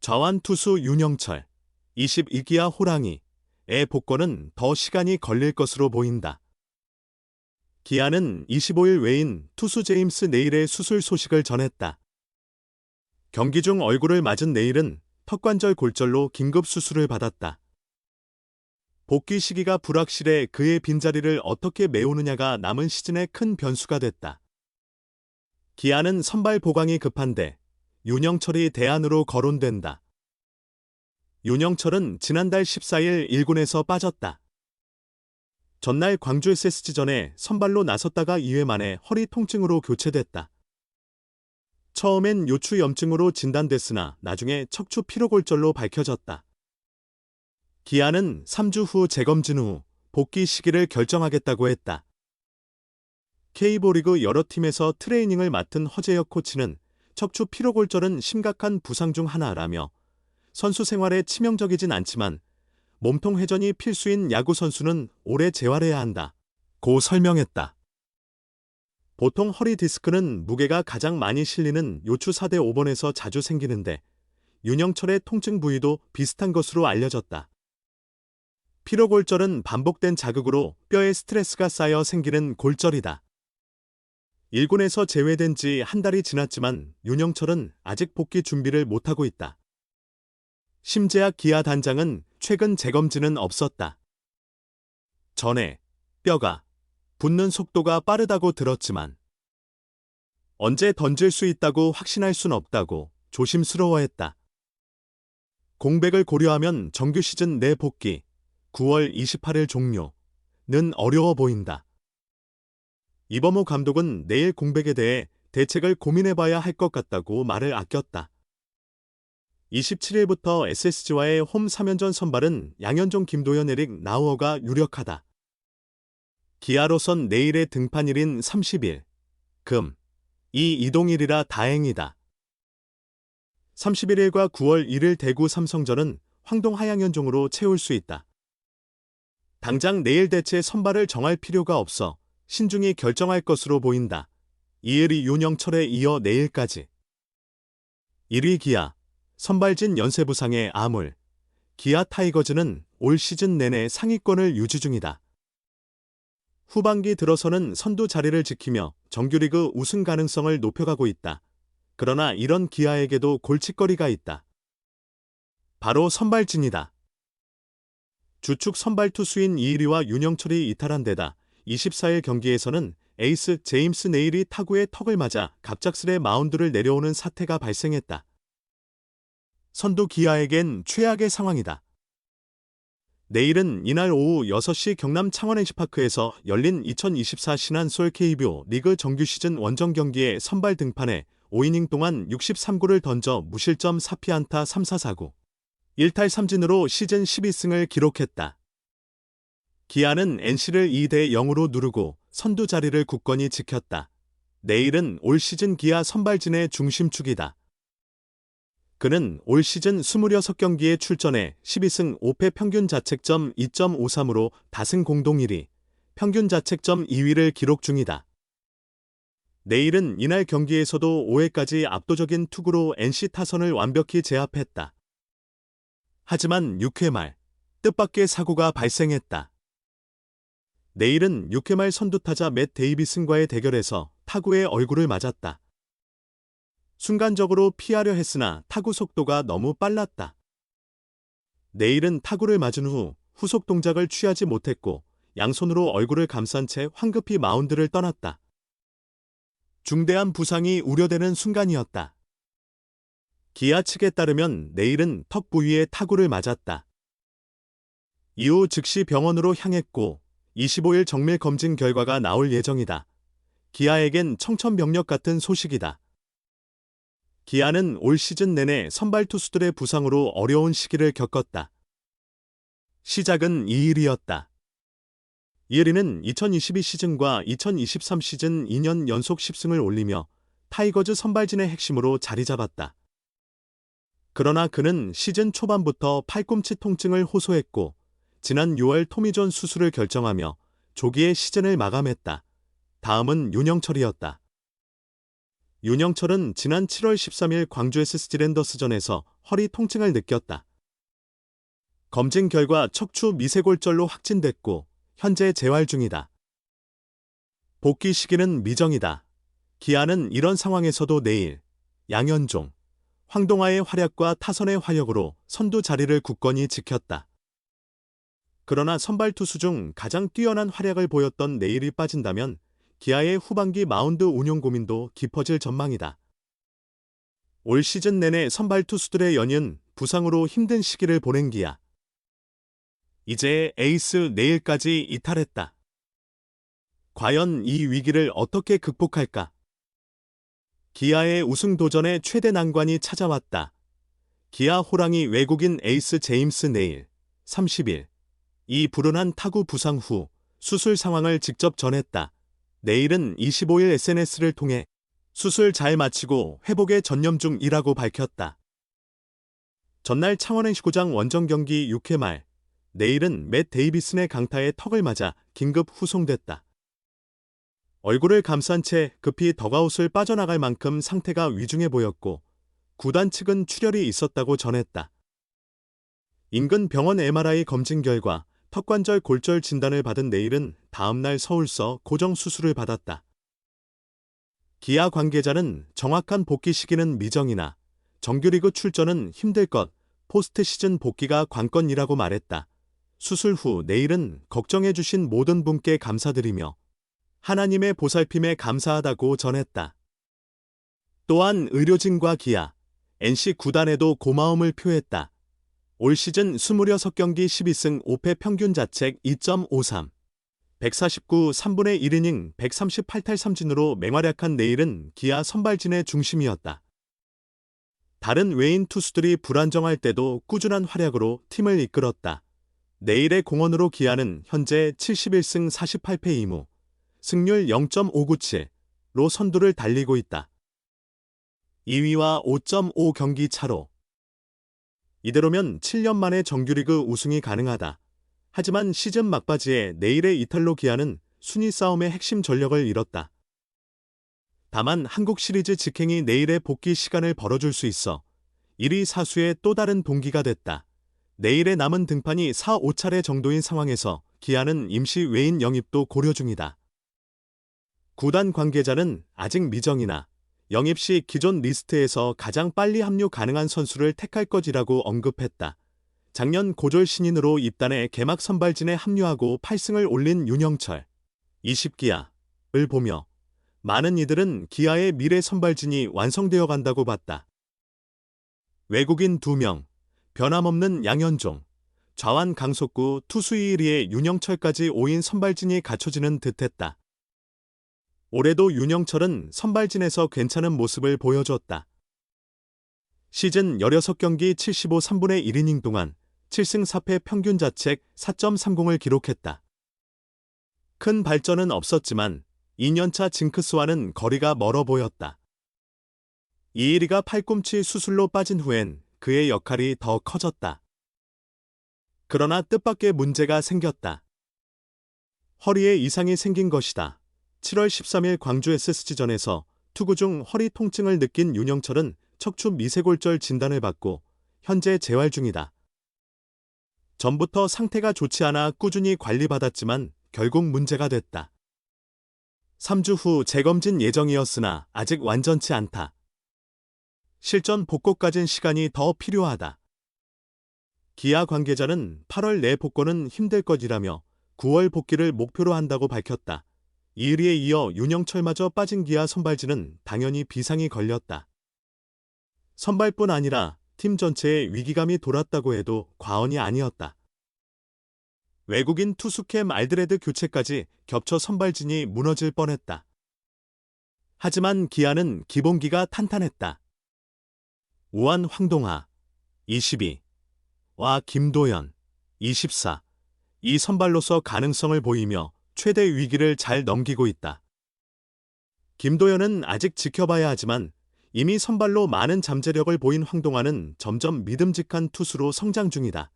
좌완 투수 윤영철, 22기아 호랑이의 복권은 더 시간이 걸릴 것으로 보인다. 기아는 25일 외인 투수 제임스 네일의 수술 소식을 전했다. 경기 중 얼굴을 맞은 네일은 턱관절 골절로 긴급 수술을 받았다. 복귀 시기가 불확실해 그의 빈자리를 어떻게 메우느냐가 남은 시즌의 큰 변수가 됐다. 기아는 선발 보강이 급한데 윤영철이 대안으로 거론된다. 윤영철은 지난달 14일 1군에서 빠졌다. 전날 광주 SSG전에 선발로 나섰다가 2회 만에 허리 통증으로 교체됐다. 처음엔 요추염증으로 진단됐으나 나중에 척추 피로골절로 밝혀졌다. 기아는 3주 후 재검진 후 복귀 시기를 결정하겠다고 했다. K리그 여러 팀에서 트레이닝을 맡은 허재혁 코치는 척추 피로골절은 심각한 부상 중 하나라며 선수 생활에 치명적이진 않지만 몸통 회전이 필수인 야구 선수는 오래 재활해야 한다. 고 설명했다. 보통 허리 디스크는 무게가 가장 많이 실리는 요추 4대 5번에서 자주 생기는데 윤영철의 통증 부위도 비슷한 것으로 알려졌다. 피로골절은 반복된 자극으로 뼈에 스트레스가 쌓여 생기는 골절이다. 1군에서 제외된 지 한 달이 지났지만 윤영철은 아직 복귀 준비를 못하고 있다. 심재학 기아 단장은 최근 재검진은 없었다. 전에 뼈가 붙는 속도가 빠르다고 들었지만 언제 던질 수 있다고 확신할 순 없다고 조심스러워했다. 공백을 고려하면 정규 시즌 내 복귀 9월 28일 종료는 어려워 보인다. 이범호 감독은 내일 공백에 대해 대책을 고민해봐야 할 것 같다고 말을 아꼈다. 27일부터 SSG와의 홈 3연전 선발은 양현종, 김도현, 에릭, 나우어가 유력하다. 기아로선 내일의 등판일인 30일, 금, 이 이동일이라 다행이다. 31일과 9월 1일 대구 삼성전은 황동 하양현종으로 채울 수 있다. 당장 내일 대체 선발을 정할 필요가 없어 신중히 결정할 것으로 보인다. 이엘이 윤영철에 이어 내일까지. 1위 기아, 선발진 연쇄 부상의 아물. 기아 타이거즈는 올 시즌 내내 상위권을 유지 중이다. 후반기 들어서는 선두 자리를 지키며 정규리그 우승 가능성을 높여가고 있다. 그러나 이런 기아에게도 골칫거리가 있다. 바로 선발진이다. 주축 선발 투수인 이일이와 윤영철이 이탈한 데다 24일 경기에서는 에이스 제임스 네일이 타구에 턱을 맞아 갑작스레 마운드를 내려오는 사태가 발생했다. 선두 기아에겐 최악의 상황이다. 내일은 이날 오후 6시 경남 창원 NC파크에서 열린 2024 신한솔 KBO 리그 정규 시즌 원정 경기에 선발 등판해 5이닝 동안 63구를 던져 무실점 4피안타 3사사구 1탈 3진으로 시즌 12승을 기록했다. 기아는 NC를 2대 0으로 누르고 선두 자리를 굳건히 지켰다. 내일은 올 시즌 기아 선발진의 중심축이다. 그는 올 시즌 26경기에 출전해 12승 5패 평균 자책점 2.53으로 다승 공동 1위, 평균 자책점 2위를 기록 중이다. 내일은 이날 경기에서도 5회까지 압도적인 투구로 NC 타선을 완벽히 제압했다. 하지만 6회 말 뜻밖의 사고가 발생했다. 내일은 6회 말 선두타자 맷 데이비슨과의 대결에서 타구에 얼굴을 맞았다. 순간적으로 피하려 했으나 타구 속도가 너무 빨랐다. 내일은 타구를 맞은 후 후속 동작을 취하지 못했고 양손으로 얼굴을 감싼 채 황급히 마운드를 떠났다. 중대한 부상이 우려되는 순간이었다. 기아 측에 따르면 내일은 턱 부위에 타구를 맞았다. 이후 즉시 병원으로 향했고 25일 정밀 검진 결과가 나올 예정이다. 기아에겐 청천벽력 같은 소식이다. 기아는 올 시즌 내내 선발 투수들의 부상으로 어려운 시기를 겪었다. 시작은 2일이었다. 이엘이는 2022 시즌과 2023 시즌 2년 연속 10승을 올리며 타이거즈 선발진의 핵심으로 자리 잡았다. 그러나 그는 시즌 초반부터 팔꿈치 통증을 호소했고 지난 6월 토미존 수술을 결정하며 조기에 시즌을 마감했다. 다음은 윤영철이었다. 윤영철은 지난 7월 13일 광주 SSG 랜더스전에서 허리 통증을 느꼈다. 검진 결과 척추 미세골절로 확진됐고 현재 재활 중이다. 복귀 시기는 미정이다. 기아는 이런 상황에서도 내일 양현종, 황동하의 활약과 타선의 화력으로 선두 자리를 굳건히 지켰다. 그러나 선발 투수 중 가장 뛰어난 활약을 보였던 내일이 빠진다면 기아의 후반기 마운드 운용 고민도 깊어질 전망이다. 올 시즌 내내 선발 투수들의 연이은 부상으로 힘든 시기를 보낸 기아. 이제 에이스 내일까지 이탈했다. 과연 이 위기를 어떻게 극복할까? 기아의 우승 도전에 최대 난관이 찾아왔다. 기아 호랑이 외국인 에이스 제임스 네일, 30일. 이 불운한 타구 부상 후 수술 상황을 직접 전했다. 네일은 25일 SNS를 통해 수술 잘 마치고 회복에 전념 중이라고 밝혔다. 전날 창원 NC구장 원정 경기 6회 말, 네일은 맷 데이비슨의 강타에 턱을 맞아 긴급 후송됐다. 얼굴을 감싼 채 급히 덕아웃을 빠져나갈 만큼 상태가 위중해 보였고 구단 측은 출혈이 있었다고 전했다. 인근 병원 MRI 검진 결과 턱관절 골절 진단을 받은 네일은 다음날 서울서 고정 수술을 받았다. 기아 관계자는 정확한 복귀 시기는 미정이나 정규리그 출전은 힘들 것, 포스트 시즌 복귀가 관건이라고 말했다. 수술 후 네일은 걱정해 주신 모든 분께 감사드리며 하나님의 보살핌에 감사하다고 전했다. 또한 의료진과 기아, NC 구단에도 고마움을 표했다. 올 시즌 26경기 12승 5패 평균 자책 2.53, 149 3분의 1이닝 138탈 3진으로 맹활약한 네일은 기아 선발진의 중심이었다. 다른 외인 투수들이 불안정할 때도 꾸준한 활약으로 팀을 이끌었다. 네일의 공헌으로 기아는 현재 71승 48패 2무, 승률 0.597로 선두를 달리고 있다. 2위와 5.5 경기 차로. 이대로면 7년 만에 정규리그 우승이 가능하다. 하지만 시즌 막바지에 네일의 이탈로 기아는 순위 싸움의 핵심 전력을 잃었다. 다만 한국 시리즈 직행이 네일의 복귀 시간을 벌어줄 수 있어 1위 사수의 또 다른 동기가 됐다. 네일의 남은 등판이 4, 5차례 정도인 상황에서 기아는 임시 외인 영입도 고려 중이다. 구단 관계자는 아직 미정이나 영입 시 기존 리스트에서 가장 빨리 합류 가능한 선수를 택할 것이라고 언급했다. 작년 고졸 신인으로 입단해 개막 선발진에 합류하고 8승을 올린 윤영철, 20기아를 보며 많은 이들은 기아의 미래 선발진이 완성되어 간다고 봤다. 외국인 2명, 변함없는 양현종, 좌완 강속구 투수 2위의 윤영철까지 5인 선발진이 갖춰지는 듯했다. 올해도 윤영철은 선발진에서 괜찮은 모습을 보여줬다. 시즌 16경기 75 3분의 1이닝 동안 7승 4패 평균 자책 4.30을 기록했다. 큰 발전은 없었지만 2년차 징크스와는 거리가 멀어 보였다. 이일이가 팔꿈치 수술로 빠진 후엔 그의 역할이 더 커졌다. 그러나 뜻밖의 문제가 생겼다. 허리에 이상이 생긴 것이다. 7월 13일 광주 SSG전에서 투구 중 허리 통증을 느낀 윤영철은 척추 미세골절 진단을 받고 현재 재활 중이다. 전부터 상태가 좋지 않아 꾸준히 관리받았지만 결국 문제가 됐다. 3주 후 재검진 예정이었으나 아직 완전치 않다. 실전 복구까진 시간이 더 필요하다. 기아 관계자는 8월 내 복구는 힘들 것이라며 9월 복귀를 목표로 한다고 밝혔다. 이일이에 이어 윤영철마저 빠진 기아 선발진은 당연히 비상이 걸렸다. 선발뿐 아니라 팀 전체에 위기감이 돌았다고 해도 과언이 아니었다. 외국인 투수캠 알드레드 교체까지 겹쳐 선발진이 무너질 뻔했다. 하지만 기아는 기본기가 탄탄했다. 우한 황동하, 22와 김도현, 24, 이 선발로서 가능성을 보이며 최대 위기를 잘 넘기고 있다. 김도현은 아직 지켜봐야 하지만 이미 선발로 많은 잠재력을 보인 황동하는 점점 믿음직한 투수로 성장 중이다.